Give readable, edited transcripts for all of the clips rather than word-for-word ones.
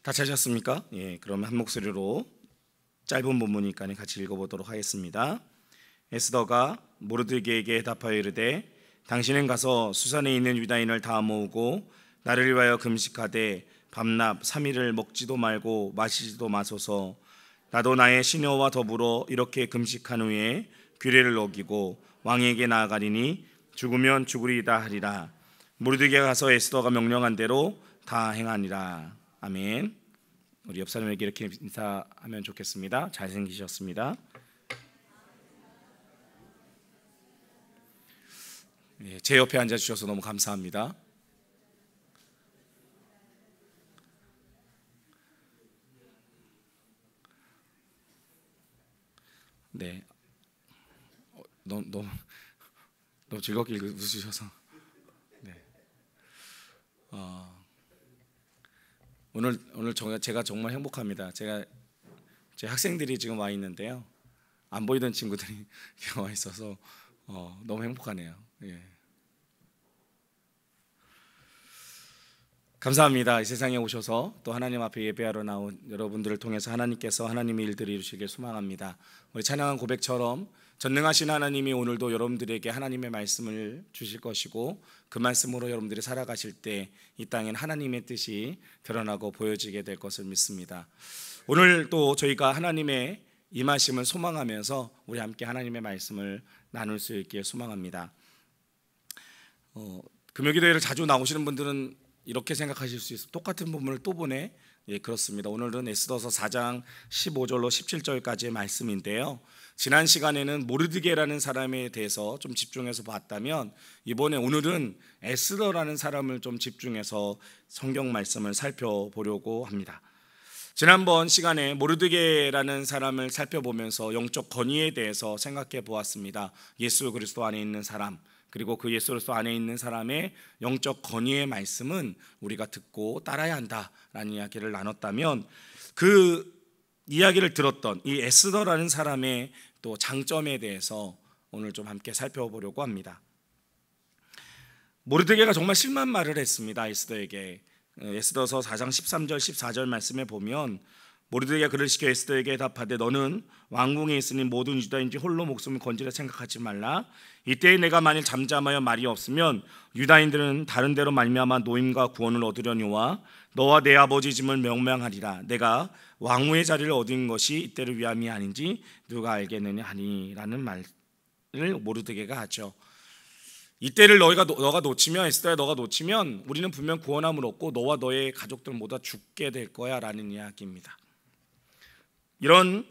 다 찾았습니까? 예, 그럼 한 목소리로 짧은 본문이니까 같이 읽어보도록 하겠습니다. 에스더가 모르드게에게 답하여 이르되 당신은 가서 수산에 있는 유다인을 다 모으고 나를 위하여 금식하되 밤낮 3일을 먹지도 말고 마시지도 마소서. 나도 나의 시녀와 더불어 이렇게 금식한 후에 규례를 어기고 왕에게 나아가리니 죽으면 죽으리이다 하리라. 모르드게가 가서 에스더가 명령한 대로 다 행하니라. 아멘. 우리 옆 사람에게 이렇게 인사하면 좋겠습니다. 잘생기셨습니다. 제 옆에 앉아주셔서 너무 감사합니다. 네, 너무 즐겁게 웃으셔서. 네. 오늘 제가 정말 행복합니다. 제 학생들이 지금 와 있는데요. 안 보이던 친구들이 와 있어서 너무 행복하네요. 예. 감사합니다. 이 세상에 오셔서 또 하나님 앞에 예배하러 나온 여러분들을 통해서 하나님께서 하나님의 일들을 이루시길 소망합니다. 우리 찬양한 고백처럼 전능하신 하나님이 오늘도 여러분들에게 하나님의 말씀을 주실 것이고 그 말씀으로 여러분들이 살아가실 때 이 땅엔 하나님의 뜻이 드러나고 보여지게 될 것을 믿습니다. 오늘 또 저희가 하나님의 임하심을 소망하면서 우리 함께 하나님의 말씀을 나눌 수 있길 소망합니다. 금요기도회를 자주 나오시는 분들은 이렇게 생각하실 수 있어요. 똑같은 본문을 또 보네. 예, 그렇습니다. 오늘은 에스더서 4장 15절로 17절까지의 말씀인데요. 지난 시간에는 모르드게라는 사람에 대해서 좀 집중해서 봤다면 오늘은 에스더라는 사람을 좀 집중해서 성경 말씀을 살펴보려고 합니다. 지난번 시간에 모르드게라는 사람을 살펴보면서 영적 권위에 대해서 생각해 보았습니다. 예수 그리스도 안에 있는 사람, 그리고 그 예수 그리스도 안에 있는 사람의 영적 권위의 말씀은 우리가 듣고 따라야 한다라는 이야기를 나눴다면, 그 이야기를 들었던 이 에스더라는 사람의 또 장점에 대해서 오늘 좀 함께 살펴보려고 합니다. 모르드게가 정말 심한 말을 했습니다. 에스더에게. 에스더서 4장 13절 14절 말씀에 보면 모르드게가 그를 시켜 에스더에게 답하되 너는 왕궁에 있으니 모든 유다인지 홀로 목숨을 건지려 생각하지 말라. 이때에 내가 만일 잠잠하여 말이 없으면 유다인들은 다른 데로 말미암아 노임과 구원을 얻으려니와 너와 내 아버지 짐을 명명하리라. 내가 왕후의 자리를 얻은 것이 이때를 위함이 아닌지 누가 알겠느냐 하니라는 말을 모르드게가 하죠. 이때를 너가 놓치면, 에스더야 너가 놓치면 우리는 분명 구원함을 얻고 너와 너의 가족들 모두 죽게 될 거야 라는 이야기입니다. 이런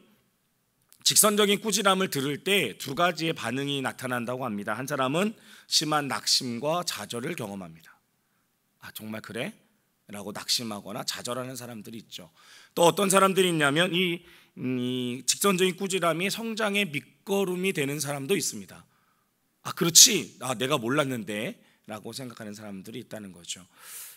직선적인 꾸지람을 들을 때 두 가지의 반응이 나타난다고 합니다. 한 사람은 심한 낙심과 좌절을 경험합니다. 아, 정말 그래? 라고 낙심하거나 좌절하는 사람들이 있죠. 또 어떤 사람들이 있냐면 이 직선적인 꾸지람이 성장의 밑거름이 되는 사람도 있습니다. 아, 그렇지, 내가 몰랐는데 라고 생각하는 사람들이 있다는 거죠.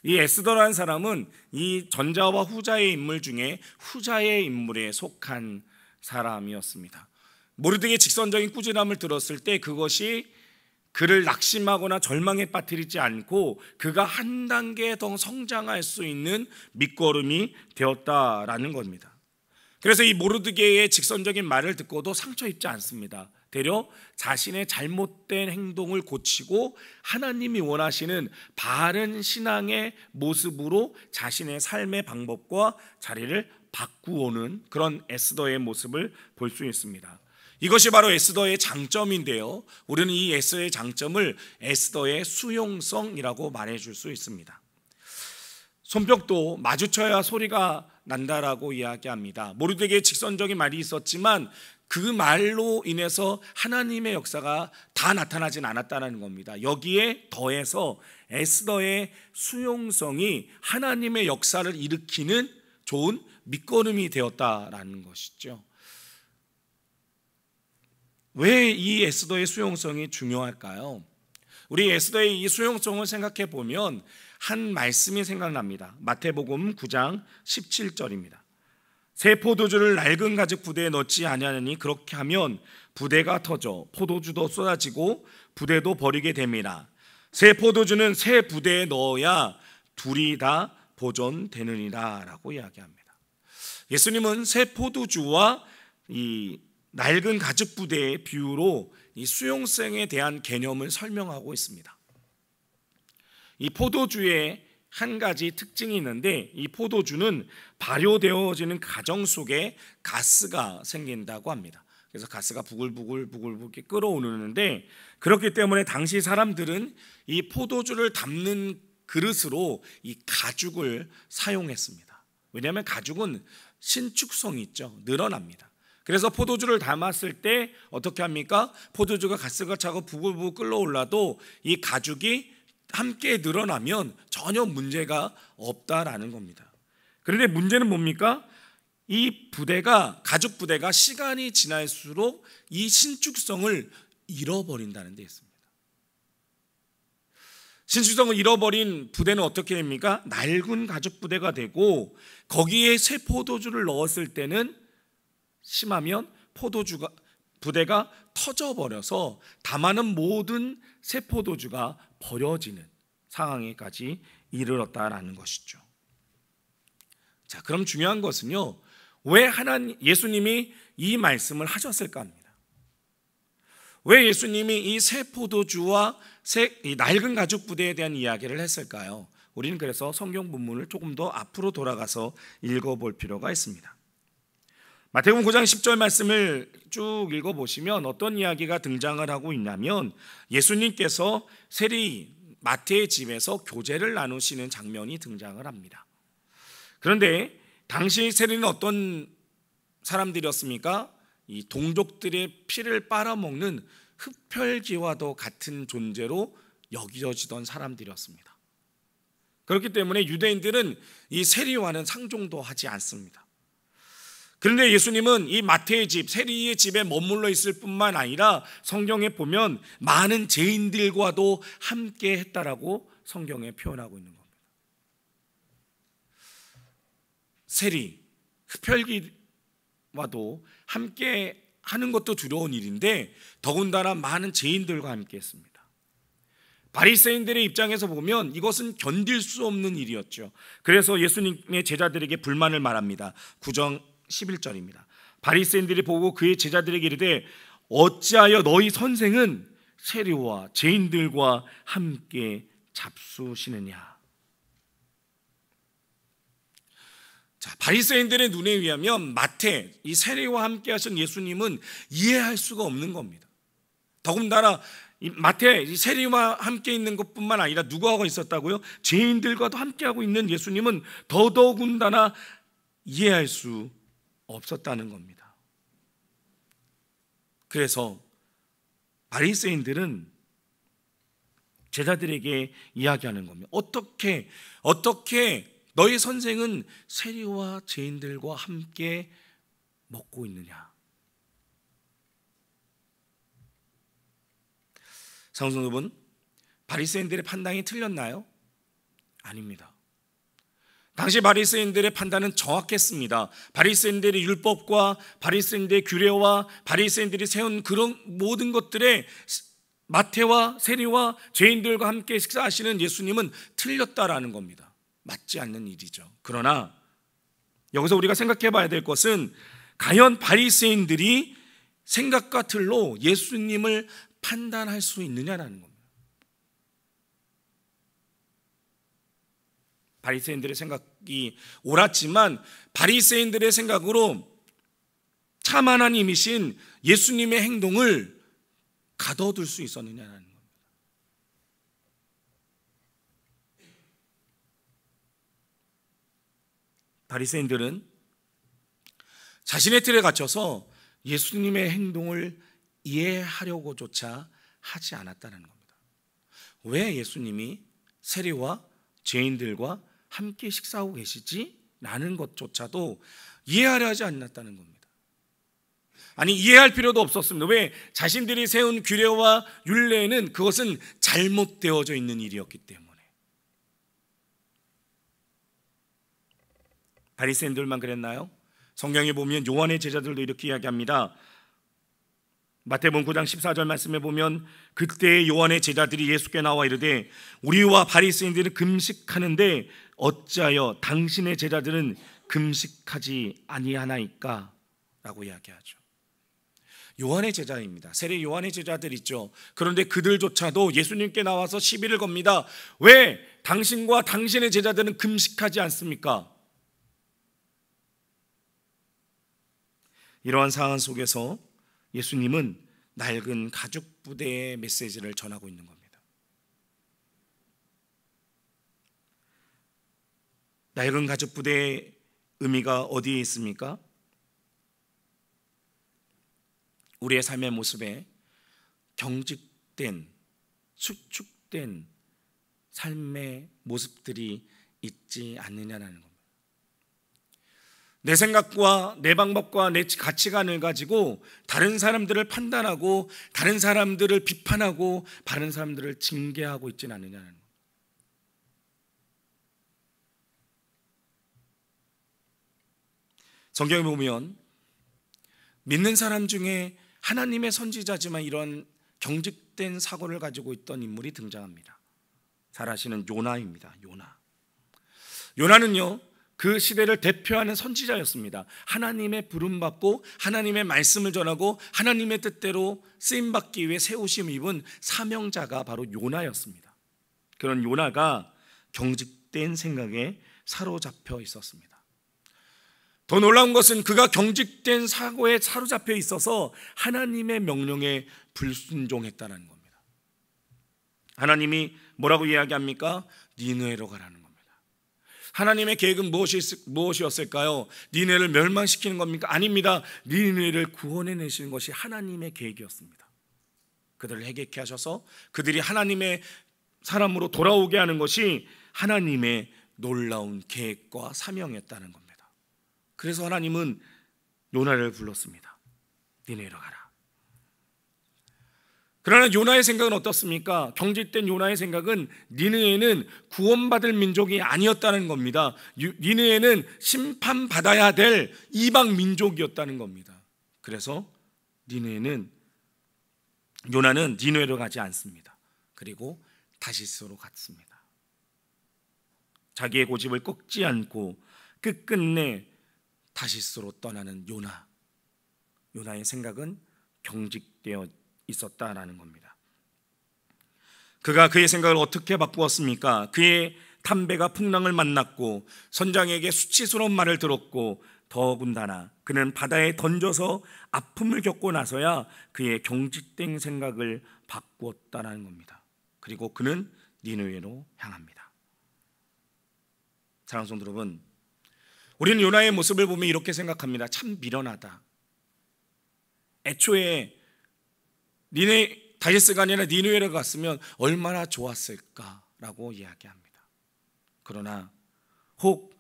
이 에스더라는 사람은 이 전자와 후자의 인물 중에 후자의 인물에 속한 사람이었습니다. 모르드게의 직선적인 꾸지람을 들었을 때 그것이 그를 낙심하거나 절망에 빠뜨리지 않고 그가 한 단계 더 성장할 수 있는 밑거름이 되었다라는 겁니다. 그래서 이 모르드게의 직선적인 말을 듣고도 상처 입지 않습니다. 되려 자신의 잘못된 행동을 고치고 하나님이 원하시는 바른 신앙의 모습으로 자신의 삶의 방법과 자리를 바꾸오는 그런 에스더의 모습을 볼 수 있습니다. 이것이 바로 에스더의 장점인데요, 우리는 이 에스더의 장점을 에스더의 수용성이라고 말해줄 수 있습니다. 손뼉도 마주쳐야 소리가 난다라고 이야기합니다. 모르드게의 직선적인 말이 있었지만 그 말로 인해서 하나님의 역사가 다 나타나진 않았다는 겁니다. 여기에 더해서 에스더의 수용성이 하나님의 역사를 일으키는 좋은 밑거름이 되었다라는 것이죠. 왜 이 에스더의 수용성이 중요할까요? 우리 에스더의 이 수용성을 생각해 보면 한 말씀이 생각납니다. 마태복음 9장 17절입니다. 새 포도주를 낡은 가죽 부대에 넣지 아니하느니 그렇게 하면 부대가 터져 포도주도 쏟아지고 부대도 버리게 됩니다. 새 포도주는 새 부대에 넣어야 둘이 다 보존되느니라라고 이야기합니다. 예수님은 새 포도주와 이 낡은 가죽 부대의 비유로 이 수용성에 대한 개념을 설명하고 있습니다. 이 포도주의 한 가지 특징이 있는데, 이 포도주는 발효되어지는 과정 속에 가스가 생긴다고 합니다. 그래서 가스가 부글부글 끓어오르는데, 그렇기 때문에 당시 사람들은 이 포도주를 담는 그릇으로 이 가죽을 사용했습니다. 왜냐하면 가죽은 신축성이 있죠. 늘어납니다. 그래서 포도주를 담았을 때 어떻게 합니까? 포도주가 가스가 차고 부글부글 끓어올라도 이 가죽이 함께 늘어나면 전혀 문제가 없다라는 겁니다. 그런데 문제는 뭡니까? 이 부대가, 가죽 부대가 시간이 지날수록 이 신축성을 잃어버린다는 데 있습니다. 신축성을 잃어버린 부대는 어떻게 됩니까? 낡은 가죽 부대가 되고, 거기에 새 포도주를 넣었을 때는 심하면 포도주가 부대가 터져버려서 담아는 모든 새 포도주가 버려지는 상황에까지 이르렀다라는 것이죠. 자, 그럼 중요한 것은요, 왜 예수님이 이 말씀을 하셨을까 합니다. 왜 예수님이 이 새 포도주와 이 낡은 가죽 부대에 대한 이야기를 했을까요? 우리는 그래서 성경 본문을 조금 더 앞으로 돌아가서 읽어볼 필요가 있습니다. 마태복음 9장 10절 말씀을 쭉 읽어보시면 어떤 이야기가 등장을 하고 있냐면, 예수님께서 세리 마태의 집에서 교제를 나누시는 장면이 등장을 합니다. 그런데 당시 세리는 어떤 사람들이었습니까? 이 동족들의 피를 빨아먹는 흡혈귀와도 같은 존재로 여겨지던 사람들이었습니다. 그렇기 때문에 유대인들은 이 세리와는 상종도 하지 않습니다. 그런데 예수님은 이 마태의 집, 세리의 집에 머물러 있을 뿐만 아니라 성경에 보면 많은 죄인들과도 함께 했다라고 성경에 표현하고 있는 겁니다. 세리, 흡혈귀와도 함께 하는 것도 두려운 일인데, 더군다나 많은 죄인들과 함께 했습니다. 바리새인들의 입장에서 보면 이것은 견딜 수 없는 일이었죠. 그래서 예수님의 제자들에게 불만을 말합니다. 9장 11절입니다. 바리새인들이 보고 그의 제자들에게 이르되 어찌하여 너희 선생은 세리와 죄인들과 함께 잡수시느냐. 자, 바리새인들의 눈에 의하면 마태, 이 세리와 함께 하신 예수님은 이해할 수가 없는 겁니다. 더군다나 이 마태, 이 세리와 함께 있는 것뿐만 아니라 누구하고 있었다고요? 죄인들과도 함께하고 있는 예수님은 더더군다나 이해할 수 없었다는 겁니다. 그래서 바리새인들은 제자들에게 이야기하는 겁니다. 어떻게 너희 선생은 세리와 죄인들과 함께 먹고 있느냐? 성도 여러분, 바리새인들의 판단이 틀렸나요? 아닙니다. 당시 바리새인들의 판단은 정확했습니다. 바리새인들의 율법과 바리새인들의 규례와 바리새인들이 세운 그런 모든 것들에 마태와 세리와 죄인들과 함께 식사하시는 예수님은 틀렸다라는 겁니다. 맞지 않는 일이죠. 그러나 여기서 우리가 생각해 봐야 될 것은, 과연 바리새인들이 생각과 틀로 예수님을 판단할 수 있느냐라는 겁니다. 바리새인들의 생각이 옳았지만 바리새인들의 생각으로 참 하나님이신 예수님의 행동을 가둬둘 수 있었느냐라는 겁니다. 바리새인들은 자신의 틀에 갇혀서 예수님의 행동을 이해하려고조차 하지 않았다는 겁니다. 왜 예수님이 세리와 죄인들과 함께 식사하고 계시지? 라는 것조차도 이해하려 하지 않았다는 겁니다. 아니, 이해할 필요도 없었습니다. 왜? 자신들이 세운 규례와 율례에는 그것은 잘못되어져 있는 일이었기 때문에. 바리새인들만 그랬나요? 성경에 보면 요한의 제자들도 이렇게 이야기합니다. 마태복음 9장 14절 말씀에 보면 그때 요한의 제자들이 예수께 나와 이르되 우리와 바리새인들은 금식하는데 어찌하여 당신의 제자들은 금식하지 아니하나이까? 라고 이야기하죠. 요한의 제자입니다. 세례 요한의 제자들 있죠. 그런데 그들조차도 예수님께 나와서 시비를 겁니다. 왜 당신과 당신의 제자들은 금식하지 않습니까? 이러한 상황 속에서 예수님은 낡은 가죽 부대의 메시지를 전하고 있는 겁니다. 낡은 가죽 부대의 의미가 어디에 있습니까? 우리의 삶의 모습에 경직된, 수축된 삶의 모습들이 있지 않느냐는 겁니다. 내 생각과 내 방법과 내 가치관을 가지고 다른 사람들을 판단하고 다른 사람들을 비판하고 다른 사람들을 징계하고 있지는 않느냐는 겁니다. 성경에 보면 믿는 사람 중에 하나님의 선지자지만 이런 경직된 사고를 가지고 있던 인물이 등장합니다. 잘 아시는 요나입니다. 요나는요, 그 시대를 대표하는 선지자였습니다. 하나님의 부름받고 하나님의 말씀을 전하고 하나님의 뜻대로 쓰임받기 위해 세우심 입은 사명자가 바로 요나였습니다. 그런 요나가 경직된 생각에 사로잡혀 있었습니다. 더 놀라운 것은 그가 경직된 사고에 사로잡혀 있어서 하나님의 명령에 불순종했다는 겁니다. 하나님이 뭐라고 이야기합니까? 니느웨로 가라는 겁니다. 하나님의 계획은 무엇이었을까요? 니느웨를 멸망시키는 겁니까? 아닙니다. 니느웨를 구원해내시는 것이 하나님의 계획이었습니다. 그들을 회개케 하셔서 그들이 하나님의 사람으로 돌아오게 하는 것이 하나님의 놀라운 계획과 사명이었다는 겁니다. 그래서 하나님은 요나를 불렀습니다. 니느웨로 가라. 그러나 요나의 생각은 어떻습니까? 경직된 요나의 생각은 니느웨는 구원받을 민족이 아니었다는 겁니다. 니느웨는 심판받아야 될 이방 민족이었다는 겁니다. 그래서 요나는 니느웨로 가지 않습니다. 그리고 다시스로 갔습니다. 자기의 고집을 꺾지 않고 끝끝내 다시스로 떠나는 요나의 생각은 경직되어 있었다라는 겁니다. 그가 그의 생각을 어떻게 바꾸었습니까? 그의 담배가 풍랑을 만났고 선장에게 수치스러운 말을 들었고 더군다나 그는 바다에 던져서 아픔을 겪고 나서야 그의 경직된 생각을 바꾸었다라는 겁니다. 그리고 그는 니느웨로 향합니다. 사랑하는 성도 여러분, 우리는 요나의 모습을 보면 이렇게 생각합니다. 참 미련하다. 애초에 다시스가 아니라 니느웨로 갔으면 얼마나 좋았을까라고 이야기합니다. 그러나 혹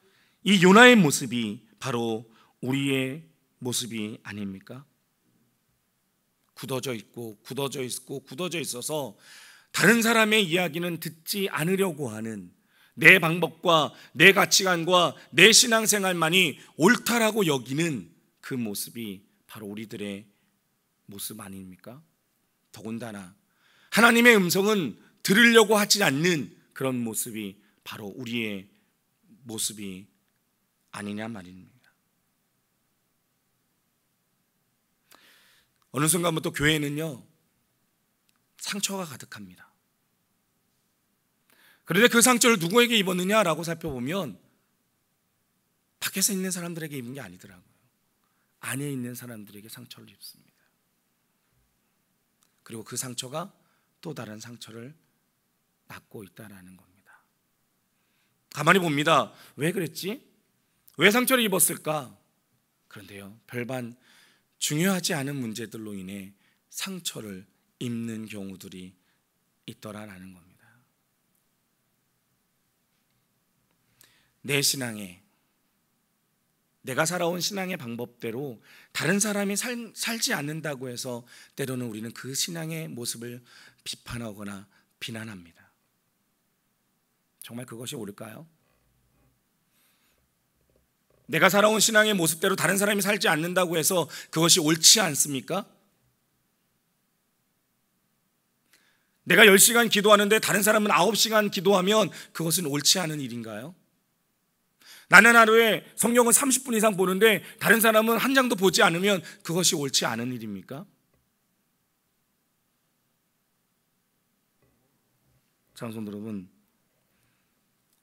이 요나의 모습이 바로 우리의 모습이 아닙니까? 굳어져 있어서 다른 사람의 이야기는 듣지 않으려고 하는 내 방법과 내 가치관과 내 신앙생활만이 옳다라고 여기는 그 모습이 바로 우리들의 모습 아닙니까? 더군다나 하나님의 음성은 들으려고 하지 않는 그런 모습이 바로 우리의 모습이 아니냐 말입니다. 어느 순간부터 교회는요, 상처가 가득합니다. 그런데 그 상처를 누구에게 입었느냐라고 살펴보면 밖에서 있는 사람들에게 입은 게 아니더라고요. 안에 있는 사람들에게 상처를 입습니다. 그리고 그 상처가 또 다른 상처를 낳고 있다는 겁니다. 가만히 봅니다. 왜 그랬지? 왜 상처를 입었을까? 그런데요, 별반 중요하지 않은 문제들로 인해 상처를 입는 경우들이 있더라라는 겁니다. 내 신앙에, 내가 살아온 신앙의 방법대로 다른 사람이 살지 않는다고 해서 때로는 우리는 그 신앙의 모습을 비판하거나 비난합니다. 정말 그것이 옳을까요? 내가 살아온 신앙의 모습대로 다른 사람이 살지 않는다고 해서 그것이 옳지 않습니까? 내가 10시간 기도하는데 다른 사람은 9시간 기도하면 그것은 옳지 않은 일인가요? 나는 하루에 성경을 30분 이상 보는데 다른 사람은 한 장도 보지 않으면 그것이 옳지 않은 일입니까? 장성 여러분,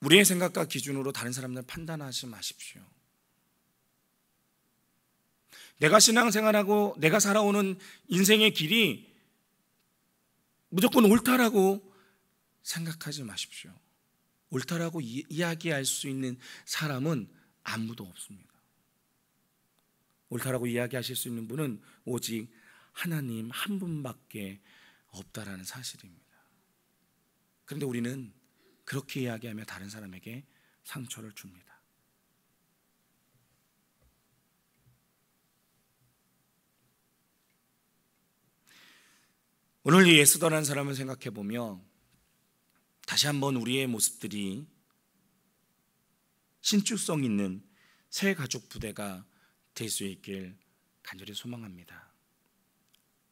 우리의 생각과 기준으로 다른 사람들 판단하지 마십시오. 내가 신앙생활하고 내가 살아오는 인생의 길이 무조건 옳다라고 생각하지 마십시오. 옳다라고 이야기할 수 있는 사람은 아무도 없습니다. 옳다라고 이야기하실 수 있는 분은 오직 하나님 한 분밖에 없다라는 사실입니다. 그런데 우리는 그렇게 이야기하며 다른 사람에게 상처를 줍니다. 오늘 이 에스더라는 사람을 생각해 보며 다시 한번 우리의 모습들이 신축성 있는 새 가족 부대가 될 수 있길 간절히 소망합니다.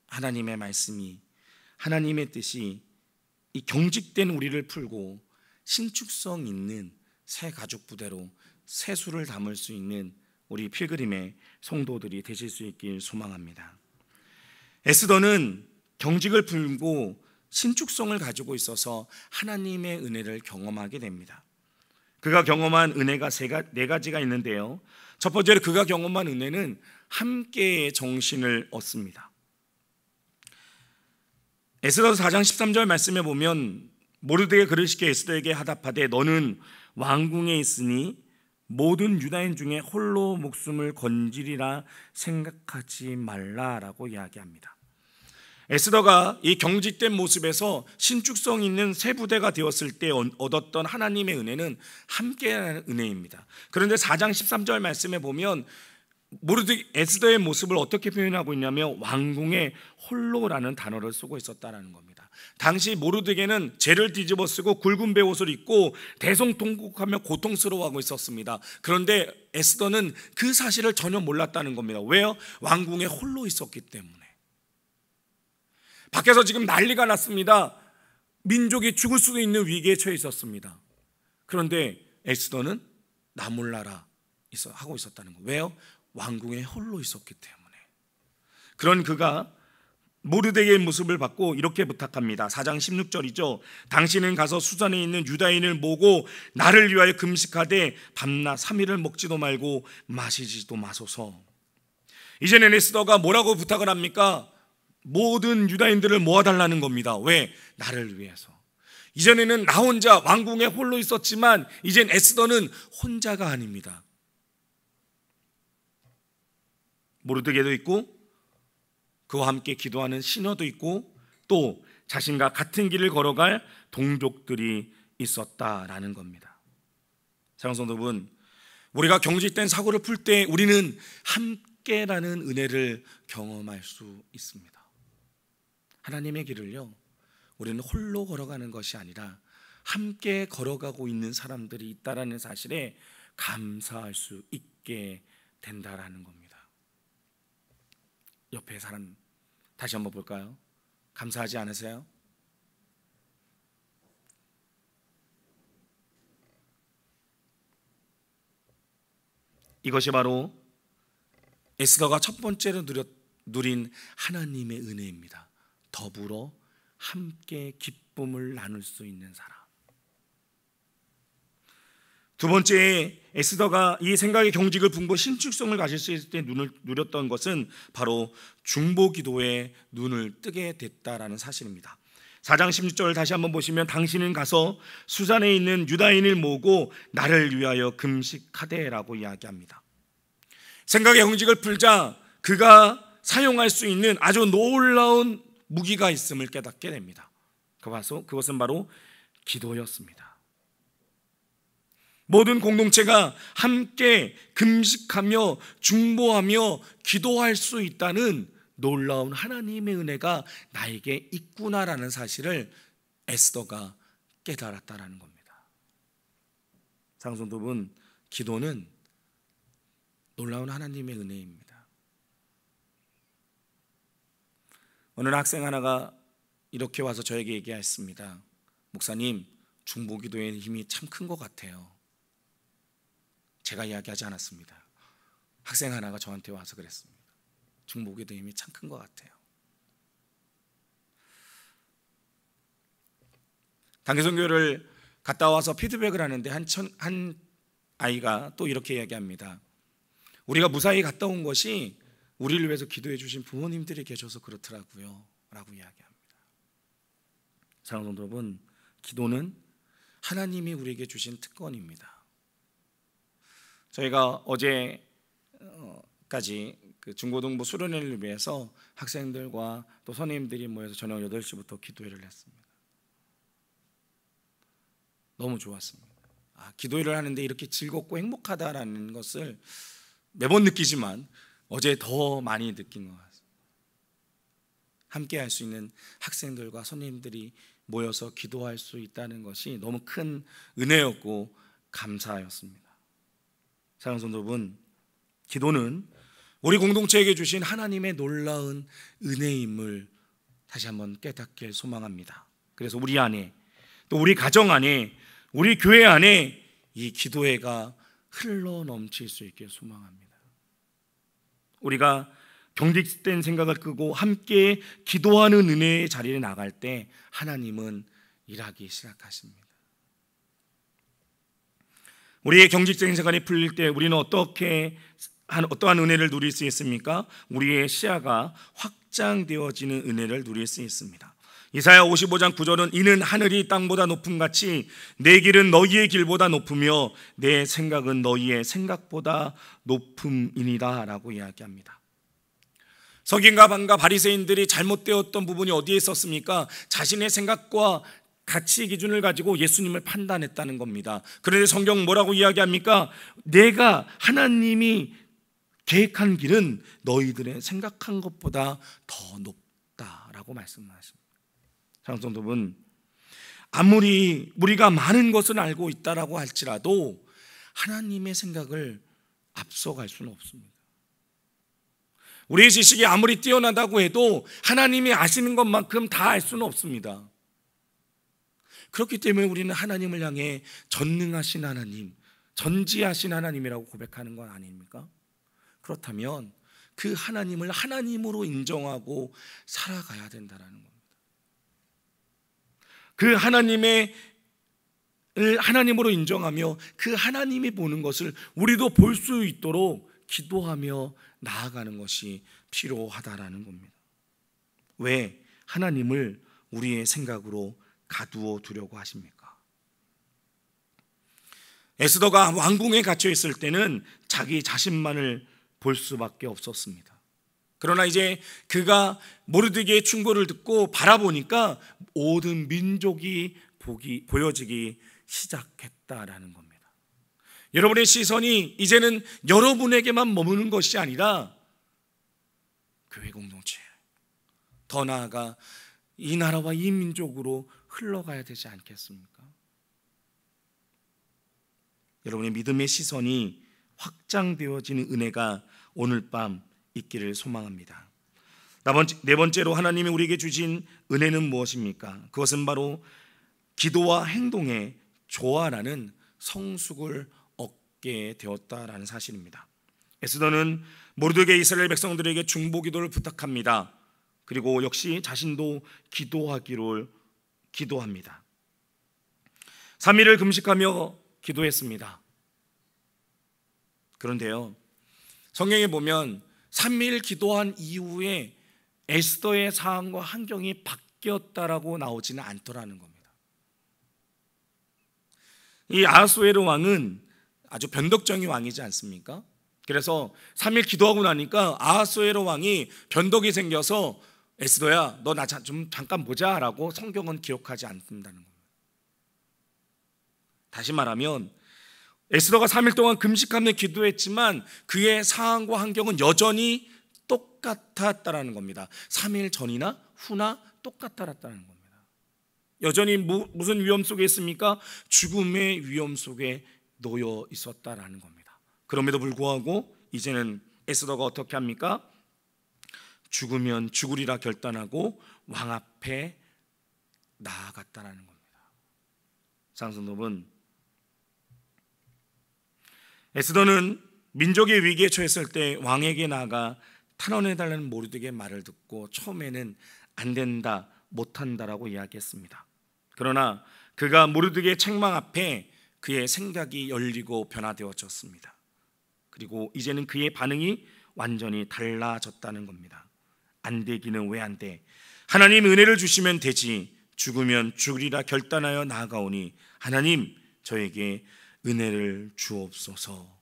하나님의 말씀이, 하나님의 뜻이 이 경직된 우리를 풀고 신축성 있는 새 가족 부대로 새수를 담을 수 있는 우리 필그림의 성도들이 되실 수 있길 소망합니다. 에스더는 경직을 풀고 신축성을 가지고 있어서 하나님의 은혜를 경험하게 됩니다. 그가 경험한 은혜가 네 가지가 있는데요. 첫 번째로 그가 경험한 은혜는 함께의 정신을 얻습니다. 에스더서 4장 13절 말씀에 보면 모르드게가 글을 시켜 에스더에게 하답하되 너는 왕궁에 있으니 모든 유다인 중에 홀로 목숨을 건지리라 생각하지 말라라고 이야기합니다. 에스더가 이 경직된 모습에서 신축성 있는 새 부대가 되었을 때 얻었던 하나님의 은혜는 함께하는 은혜입니다. 그런데 4장 13절 말씀에 보면 에스더의 모습을 어떻게 표현하고 있냐면 왕궁에 홀로라는 단어를 쓰고 있었다는 겁니다. 당시 모르드게는 죄를 뒤집어 쓰고 굵은 베옷을 입고 대성통곡하며 고통스러워하고 있었습니다. 그런데 에스더는 그 사실을 전혀 몰랐다는 겁니다. 왜요? 왕궁에 홀로 있었기 때문에. 밖에서 지금 난리가 났습니다. 민족이 죽을 수도 있는 위기에 처해 있었습니다. 그런데 에스더는 나 몰라라 하고 있었다는 거예요. 왜요? 왕궁에 홀로 있었기 때문에. 그런 그가 모르드게의 모습을 받고 이렇게 부탁합니다. 4장 16절이죠. 당신은 가서 수산에 있는 유다인을 모으고 나를 위하여 금식하되 밤낮 3일을 먹지도 말고 마시지도 마소서. 이제는 에스더가 뭐라고 부탁을 합니까? 모든 유다인들을 모아달라는 겁니다. 왜? 나를 위해서. 이전에는 나 혼자 왕궁에 홀로 있었지만 이젠 에스더는 혼자가 아닙니다. 모르드게도 있고 그와 함께 기도하는 시녀도 있고 또 자신과 같은 길을 걸어갈 동족들이 있었다라는 겁니다. 사랑하는 성도분, 우리가 경직된 사고를 풀 때 우리는 함께라는 은혜를 경험할 수 있습니다. 하나님의 길을요, 우리는 홀로 걸어가는 것이 아니라 함께 걸어가고 있는 사람들이 있다라는 사실에 감사할 수 있게 된다라는 겁니다. 옆에 사람 다시 한번 볼까요? 감사하지 않으세요? 이것이 바로 에스더가 첫 번째로 누린 하나님의 은혜입니다. 더불어 함께 기쁨을 나눌 수 있는 사람. 두 번째, 에스더가 이 생각의 경직을 품고 신축성을 가질 수 있을 때 눈을 누렸던 것은 바로 중보기도에 눈을 뜨게 됐다라는 사실입니다. 4장 16절 다시 한번 보시면 당신은 가서 수산에 있는 유다인을 모으고 나를 위하여 금식하되라고 이야기합니다. 생각의 경직을 풀자 그가 사용할 수 있는 아주 놀라운 무기가 있음을 깨닫게 됩니다. 그것은 바로 기도였습니다. 모든 공동체가 함께 금식하며 중보하며 기도할 수 있다는 놀라운 하나님의 은혜가 나에게 있구나라는 사실을 에스더가 깨달았다라는 겁니다. 상성도분, 기도는 놀라운 하나님의 은혜입니다. 어느 학생 하나가 이렇게 와서 저에게 얘기했습니다. 목사님, 중보기도의 힘이 참 큰 것 같아요. 제가 이야기하지 않았습니다. 학생 하나가 저한테 와서 그랬습니다. 중보기도의 힘이 참 큰 것 같아요. 단기선교를 갔다 와서 피드백을 하는데 한 아이가 또 이렇게 이야기합니다. 우리가 무사히 갔다 온 것이 우리를 위해서 기도해 주신 부모님들이 계셔서 그렇더라고요 라고 이야기합니다. 사랑하는 성도 여러분, 기도는 하나님이 우리에게 주신 특권입니다. 저희가 어제까지 그 중고등부 수련회를 위해서 학생들과 또 선생님들이 모여서 저녁 8시부터 기도회를 했습니다. 너무 좋았습니다. 기도회를 하는데 이렇게 즐겁고 행복하다라는 것을 매번 느끼지만 어제 더 많이 느낀 것 같습니다. 함께 할 수 있는 학생들과 선생님들이 모여서 기도할 수 있다는 것이 너무 큰 은혜였고 감사였습니다. 사랑하는 성도 여러분, 기도는 우리 공동체에게 주신 하나님의 놀라운 은혜임을 다시 한번 깨닫길 소망합니다. 그래서 우리 안에, 또 우리 가정 안에, 우리 교회 안에 이 기도회가 흘러 넘칠 수 있길 소망합니다. 우리가 경직된 생각을 끄고 함께 기도하는 은혜의 자리에 나갈 때 하나님은 일하기 시작하십니다. 우리의 경직된 생각이 풀릴 때 우리는 어떠한 은혜를 누릴 수 있습니까? 우리의 시야가 확장되어지는 은혜를 누릴 수 있습니다. 이사야 55장 9절은 이는 하늘이 땅보다 높음같이 내 길은 너희의 길보다 높으며 내 생각은 너희의 생각보다 높음이니라 라고 이야기합니다. 서기관과 바리새인들이 잘못되었던 부분이 어디에 있었습니까? 자신의 생각과 가치 기준을 가지고 예수님을 판단했다는 겁니다. 그런데 성경 뭐라고 이야기합니까? 내가 하나님이 계획한 길은 너희들의 생각한 것보다 더 높다라고 말씀하십니다. 사랑하는 성도분, 아무리 우리가 많은 것을 알고 있다라고 할지라도 하나님의 생각을 앞서갈 수는 없습니다. 우리의 지식이 아무리 뛰어나다고 해도 하나님이 아시는 것만큼 다 알 수는 없습니다. 그렇기 때문에 우리는 하나님을 향해 전능하신 하나님, 전지하신 하나님이라고 고백하는 건 아닙니까? 그렇다면 그 하나님을 하나님으로 인정하고 살아가야 된다는 겁니다. 그 하나님으로 인정하며 그 하나님이 보는 것을 우리도 볼 수 있도록 기도하며 나아가는 것이 필요하다라는 겁니다. 왜 하나님을 우리의 생각으로 가두어 두려고 하십니까? 에스더가 왕궁에 갇혀 있을 때는 자기 자신만을 볼 수밖에 없었습니다. 그러나 이제 그가 모르드게의 충고를 듣고 바라보니까 모든 민족이 보여지기 시작했다라는 겁니다. 여러분의 시선이 이제는 여러분에게만 머무는 것이 아니라 교회 공동체, 더 나아가 이 나라와 이 민족으로 흘러가야 되지 않겠습니까? 여러분의 믿음의 시선이 확장되어지는 은혜가 오늘 밤 있기를 소망합니다. 네 번째로 하나님이 우리에게 주신 은혜는 무엇입니까? 그것은 바로 기도와 행동의 조화라는 성숙을 얻게 되었다라는 사실입니다. 에스더는 모르드게 이스라엘 백성들에게 중보 기도를 부탁합니다. 그리고 역시 자신도 기도합니다. 3일을 금식하며 기도했습니다. 그런데요, 성경에 보면 3일 기도한 이후에 에스더의 상황과 환경이 바뀌었다라고 나오지는 않더라는 겁니다. 이 아하수에로 왕은 아주 변덕쟁이 왕이지 않습니까? 그래서 3일 기도하고 나니까 아하수에로 왕이 변덕이 생겨서 에스더야, 너 나 좀 잠깐 보자 라고 성경은 기록하지 않는다는 겁니다. 다시 말하면 에스더가 3일 동안 금식하며 기도했지만 그의 상황과 환경은 여전히 똑같았다라는 겁니다. 3일 전이나 후나 똑같았다는 겁니다. 여전히 무슨 위험 속에 있습니까? 죽음의 위험 속에 놓여 있었다라는 겁니다. 그럼에도 불구하고 이제는 에스더가 어떻게 합니까? 죽으면 죽으리라 결단하고 왕 앞에 나아갔다라는 겁니다. 장성도분, 에스더는 민족의 위기에 처했을 때 왕에게 나아가 탄원해달라는 모르드게의 말을 듣고 처음에는 안 된다, 못한다라고 이야기했습니다. 그러나 그가 모르드게의 책망 앞에 그의 생각이 열리고 변화되어졌습니다. 그리고 이제는 그의 반응이 완전히 달라졌다는 겁니다. 안 되기는 왜 안 돼? 하나님 은혜를 주시면 되지. 죽으면 죽으리라 결단하여 나아가오니 하나님 저에게 은혜를 주옵소서.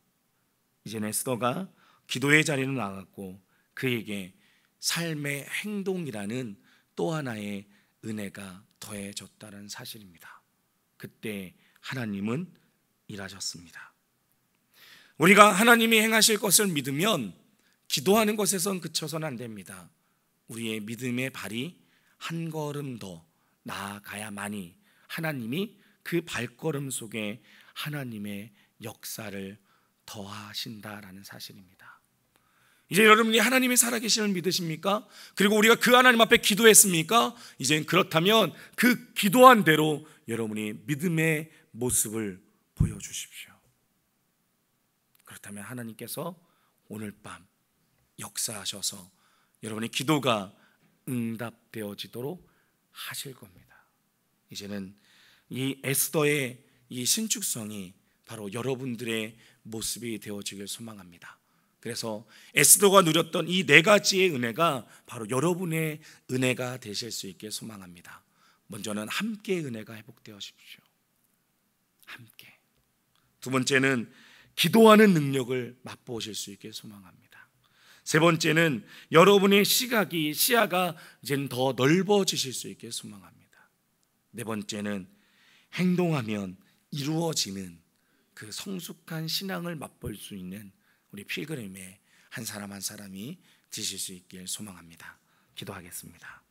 이제는 에스더가 기도의 자리로 나갔고 그에게 삶의 행동이라는 또 하나의 은혜가 더해졌다는 사실입니다. 그때 하나님은 일하셨습니다. 우리가 하나님이 행하실 것을 믿으면 기도하는 것에선 그쳐서는 안 됩니다. 우리의 믿음의 발이 한 걸음 더 나아가야만이 하나님이 그 발걸음 속에 하나님의 역사를 더하신다라는 사실입니다. 이제 여러분이 하나님이 살아계심을 믿으십니까? 그리고 우리가 그 하나님 앞에 기도했습니까? 이제 그렇다면 그 기도한 대로 여러분이 믿음의 모습을 보여주십시오. 그렇다면 하나님께서 오늘 밤 역사하셔서 여러분의 기도가 응답되어지도록 하실 겁니다. 이제는 이 에스더의 이 신축성이 바로 여러분들의 모습이 되어지길 소망합니다. 그래서 에스더가 누렸던 이 네 가지의 은혜가 바로 여러분의 은혜가 되실 수 있게 소망합니다. 먼저는 함께 은혜가 회복되어십시오. 함께. 두 번째는 기도하는 능력을 맛보실 수 있게 소망합니다. 세 번째는 여러분의 시야가 이제는 더 넓어지실 수 있게 소망합니다. 네 번째는 행동하면 이루어지는 그 성숙한 신앙을 맛볼 수 있는 우리 필그림의 한 사람 한 사람이 되실 수 있길 소망합니다. 기도하겠습니다.